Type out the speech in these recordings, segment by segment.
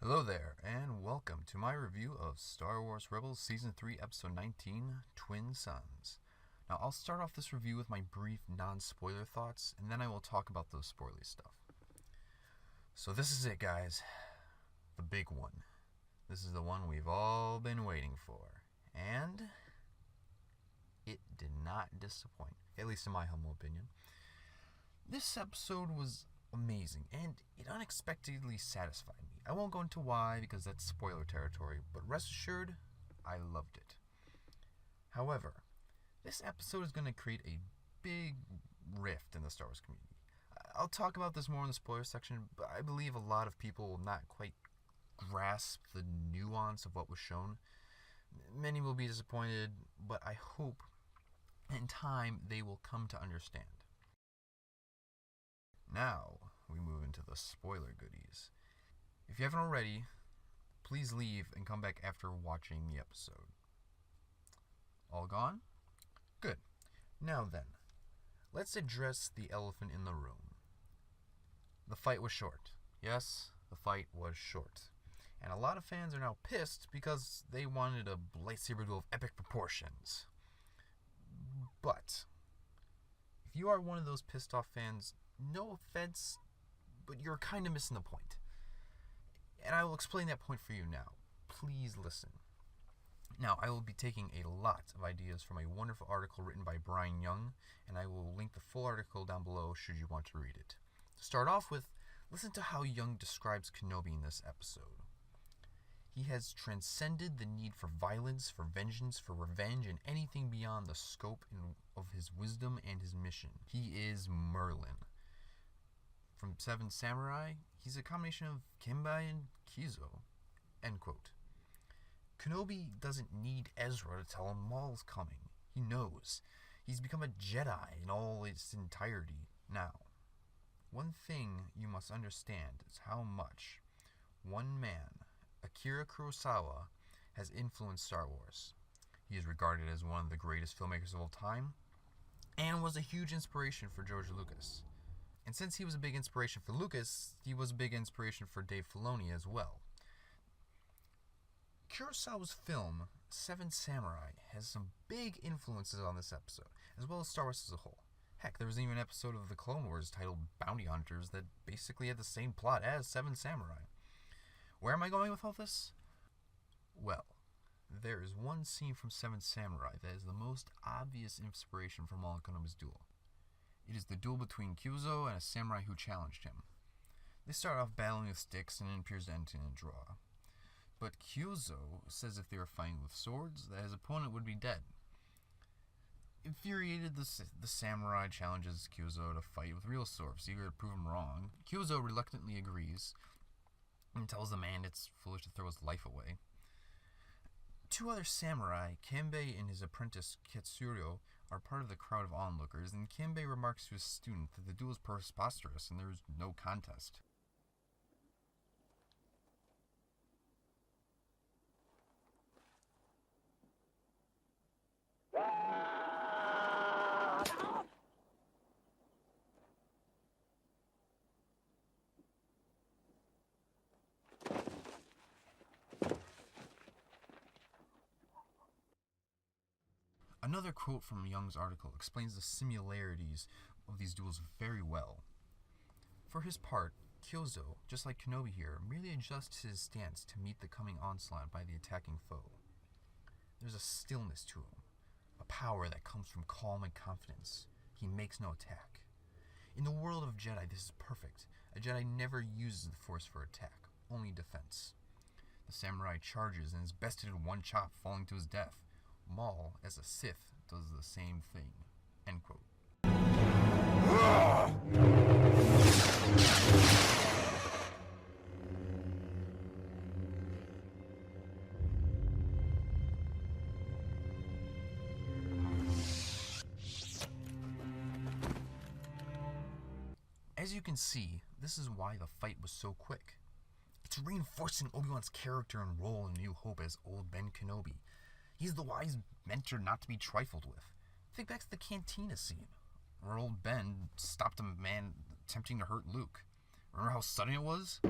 Hello there, and welcome to my review of Star Wars Rebels Season 3, Episode 19, Twin Suns. Now, I'll start off this review with my brief non-spoiler thoughts, and then I will talk about the spoilery stuff. So this is it, guys. The big one. This is the one we've all been waiting for. And it did not disappoint, at least in my humble opinion. This episode was amazing, and it unexpectedly satisfied me. I won't go into why, because that's spoiler territory, but rest assured, I loved it. However, this episode is going to create a big rift in the Star Wars community. I'll talk about this more in the spoiler section, but I believe a lot of people will not quite grasp the nuance of what was shown. Many will be disappointed, but I hope in time they will come to understand. Now, we move into the spoiler goodies. If you haven't already, please leave and come back after watching the episode. All gone? Good. Now then, let's address the elephant in the room. The fight was short. Yes, the fight was short. And a lot of fans are now pissed because they wanted a lightsaber duel of epic proportions. But if you are one of those pissed off fans, no offense, but you're kind of missing the point. And I will explain that point for you now. Please listen. Now, I will be taking a lot of ideas from a wonderful article written by Brian Young, and I will link the full article down below should you want to read it. To start off with, listen to how Young describes Kenobi in this episode. He has transcended the need for violence, for vengeance, for revenge, and anything beyond the scope of his wisdom and his mission. He is Merlin. From Seven Samurai, he's a combination of Kimbai and Kyuzo. End quote. Kenobi doesn't need Ezra to tell him Maul's coming. He knows. He's become a Jedi in all its entirety now. One thing you must understand is how much one man, Akira Kurosawa, has influenced Star Wars. He is regarded as one of the greatest filmmakers of all time, and was a huge inspiration for George Lucas. And since he was a big inspiration for Lucas, he was a big inspiration for Dave Filoni as well. Kurosawa's film, Seven Samurai, has some big influences on this episode, as well as Star Wars as a whole. Heck, there was even an episode of The Clone Wars titled Bounty Hunters that basically had the same plot as Seven Samurai. Where am I going with all this? Well, there is one scene from Seven Samurai that is the most obvious inspiration for Maul and Kenobi's duel. It is the duel between Kyuzo and a samurai who challenged him. They start off battling with sticks and it appears to end in a draw. But Kyuzo says if they were fighting with swords, that his opponent would be dead. Infuriated, the samurai challenges Kyuzo to fight with real swords, eager to prove him wrong. Kyuzo reluctantly agrees and tells the man it's foolish to throw his life away. Two other samurai, Kanbei and his apprentice Katsuryo, are part of the crowd of onlookers, and Kanbei remarks to his student that the duel is preposterous and there is no contest. Another quote from Young's article explains the similarities of these duels very well. For his part, Kyuzo, just like Kenobi here, merely adjusts his stance to meet the coming onslaught by the attacking foe. There's a stillness to him, a power that comes from calm and confidence. He makes no attack. In the world of Jedi, this is perfect. A Jedi never uses the Force for attack, only defense. The samurai charges and is bested in one chop, falling to his death. Maul, as a Sith, does the same thing. End quote. As you can see, this is why the fight was so quick. It's reinforcing Obi-Wan's character and role in New Hope as old Ben Kenobi. He's the wise mentor not to be trifled with. Think back to the cantina scene, where old Ben stopped a man attempting to hurt Luke. Remember how sudden it was?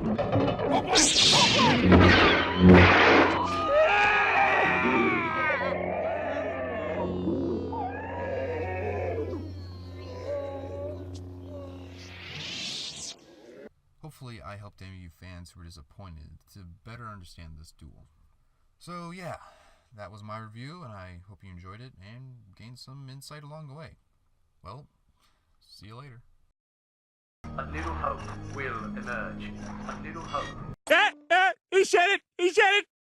Hopefully I helped any of you fans who were disappointed to better understand this duel. So yeah, that was my review, and I hope you enjoyed it and gained some insight along the way. Well, see you later. A little hope will emerge. A little hope. He said it! He said it!